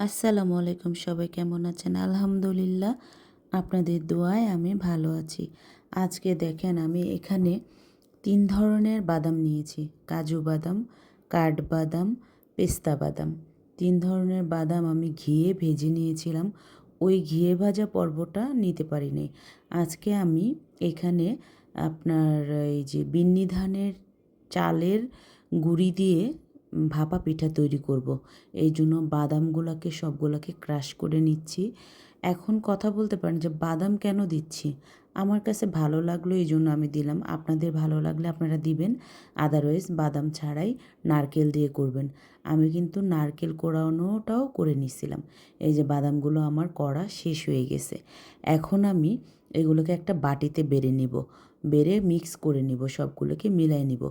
আসসালামু আলাইকুম, সবাই কেমন আছেন? আলহামদুলিল্লাহ, আপনাদের দোয়ায় আমি ভালো আছি। আজকে দেখেন আমি এখানে ৩ ধরনের বাদাম নিয়েছি। কাজু বাদাম, কাঠবাদাম, পেস্তা বাদাম। ৩ ধরনের বাদাম আমি ঘিয়ে ভেজে নিয়েছিলাম। ওই ঘিয়ে ভাজা পর্বটা নিতে পারি নাই। আজকে আমি এখানে আপনার এই যে বিন্নি ধানের চালের গুঁড়ি দিয়ে ভাপা পিঠা তৈরি করব। এই জন্য বাদামগুলোকে সবগুলোকে ক্রাশ করে নিচ্ছি। এখন কথা বলতে পারেন যে বাদাম কেন দিচ্ছি? আমার কাছে ভালো লাগলো এই জন্য আমি দিলাম। আপনাদের ভালো লাগলে আপনারা দিবেন। আদারওয়াইজ বাদাম ছাড়াই নারকেল দিয়ে করবেন। আমি কিন্তু নারকেল কোড়ানোটাও করে নিছিলাম। এই যে বাদামগুলো আমার করা শেষ হয়ে গেছে। এখন আমি এগুলোকে একটা বাটিতে বেড়ে নিব। বেড়ে মিক্স করে নিব, সবগুলোকে মিলাই নিব।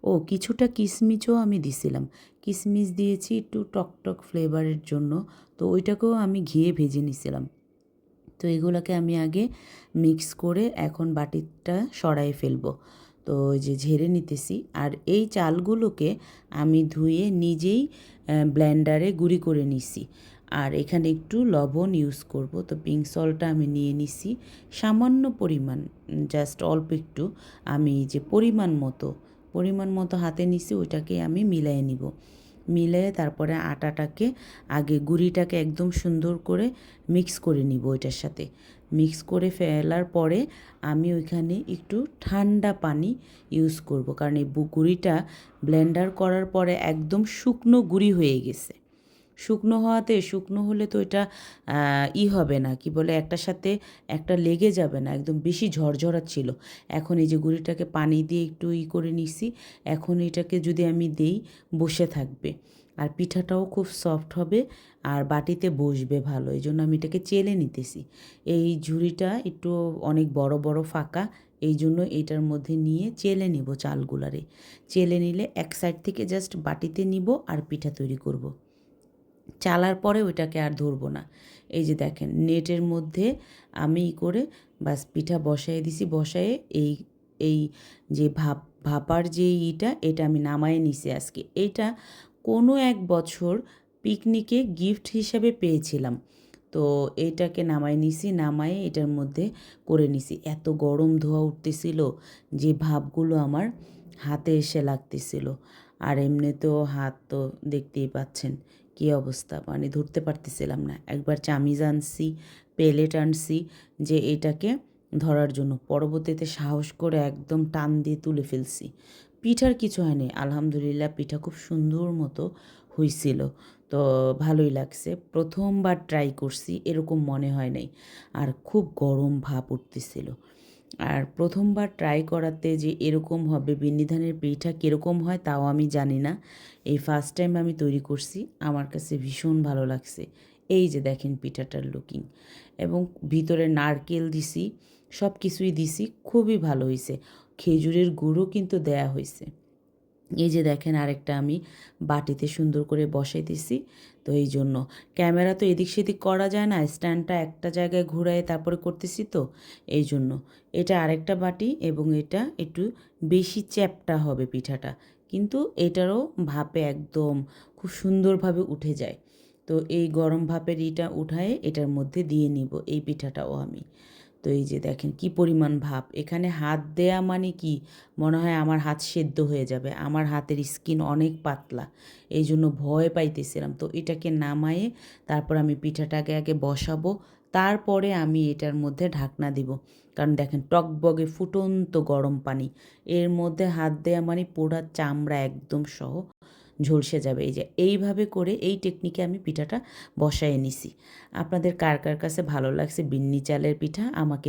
ও কিছুটা কিশমিশও আমি দিছিলাম। কিশমিশ দিয়েছি একটু টকটক ফ্লেভারের জন্য। তো ওইটাকেও আমি ঘিয়ে ভেজে নিছিলাম। তো এগুলোকে আমি আগে মিক্স করে এখন বাটিটা সরাই ফেলবো। তো ওই যে ঝেড়ে নিতেছি। আর এই চালগুলোকে আমি ধুয়ে নিজেই ব্লেন্ডারে গুঁড়ি করে নিছি। আর এখানে একটু লবণ ইউজ করব। তো পিঙ্ক সল্টটা আমি নিয়ে নিছি সামান্য পরিমাণ, জাস্ট অল্প একটু। আমি যে পরিমাণ মতো হাতে নিছি, ওইটাকে আমি মিলাই নিব। মিলিয়ে তারপরে আটাটাকে আগে গুঁড়িটাকে একদম সুন্দর করে মিক্স করে নিব ওইটার সাথে। মিক্স করে ফেলার পরে আমি ওইখানে একটু ঠান্ডা পানি ইউজ করব, কারণ এই গুঁড়িটা ব্লেন্ডার করার পরে একদম শুকনো গুঁড়ি হয়ে গেছে। শুকনো হলে তো এটা হবে না, কি বলে, একটার সাথে একটা লেগে যাবে না, একদম বেশি ঝরঝরা ছিল। এখন এই যে গুঁড়িটাকে পানি দিয়ে একটু করে নিছি। এখন এটাকে যদি আমি দেই, বসে থাকবে। আর পিঠাটাও খুব সফট হবে আর বাটিতে বসবে ভালো। এই জন্য আমি এটাকে চেলে নিতেছি। এই ঝুড়িটা একটু অনেক বড় বড় ফাঁকা, এই জন্য এটার মধ্যে নিয়ে চেলে নিব চালগুলারে। চেলে নিলে এক সাইড থেকে জাস্ট বাটিতে নিব আর পিঠা তৈরি করব। চালার পরে ওইটাকে আর ধরবো না। এই যে দেখেন নেটের মধ্যে আমি করে বাস পিঠা বসাই দিছি। বসায়ে এই এই যে ভাপার যে এটা আমি নামায়ে নিছি আজকে। এইটা কোনো এক বছর পিকনিকে গিফট হিসাবে পেয়েছিলাম। তো এইটাকে নামাই নিছি, নামায়ে এটার মধ্যে করে নিছি। এত গরম ধোঁয়া উঠতেছিল যে ভাপগুলো আমার হাতে এসে লাগতেছিল। আর এমনিতেও হাত তো দেখতেই পাচ্ছেন কী অবস্থা, মানে ধরতে পারতেছিলাম না। একবার চামিজ আনছি, পেলেট আনছি যে এটাকে ধরার জন্য। পরবর্তীতে সাহস করে একদম টান দিয়ে তুলে ফেলছি। পিঠার কিছু হয়নি, আলহামদুলিল্লাহ। পিঠা খুব সুন্দর মতো হইছিল। তো ভালোই লাগছে। প্রথমবার ট্রাই করছি, এরকম মনে হয় নাই। আর খুব গরম ভাপ উঠতেছিল। আর প্রথমবার ট্রাই করাতে যে এরকম হবে, বিন্নি ধানের পিঠা কীরকম হয় তাও আমি জানি না। এই ফার্স্ট টাইম আমি তৈরি করছি, আমার কাছে ভীষণ ভালো লাগছে। এই যে দেখেন পিঠাটার লুকিং, এবং ভিতরে নারকেল দিছি, সব কিছুই দিছি, খুবই ভালো হয়েছে। খেজুরের গুঁড়ো কিন্তু দেয়া হয়েছে। এই যে দেখেন আরেকটা আমি বাটিতে সুন্দর করে বসাই দিছি। তো এই জন্য ক্যামেরা তো এদিক সেদিক করা যায় না, স্ট্যান্ডটা একটা জায়গায় ঘুরায় তারপরে করতেছি। তো এই জন্য এটা আরেকটা বাটি, এবং এটা একটু বেশি চ্যাপ্টা হবে পিঠাটা, কিন্তু এটারও ভাপে একদম খুব সুন্দরভাবে উঠে যায়। তো এই গরম ভাপের উঠায়ে এটার মধ্যে দিয়ে নিব এই পিঠাটাও আমি। তো এই যে দেখেন কি পরিমাণ ভাপ, এখানে হাত দেয়া মানে কি, মনে হয় আমার হাত সেদ্ধ হয়ে যাবে। আমার হাতের স্কিন অনেক পাতলা, এই জন্য ভয় পাইতেছিলাম। তো এটাকে নামায়ে তারপর আমি পিঠাটাকে আগে বসাবো, তারপরে আমি এটার মধ্যে ঢাকনা দিব। কারণ দেখেন টকবগে ফুটন্ত গরম পানি, এর মধ্যে হাত দেয়া মানে পোড়া চামড়া একদম সহ ঝলসে যাবে। এই যে এইভাবে করে এই টেকনিকে আমি পিঠাটা বসায় নিছি। আপনাদের কার কার কাছে ভালো লাগছে বিন্নি চালের পিঠা আমাকে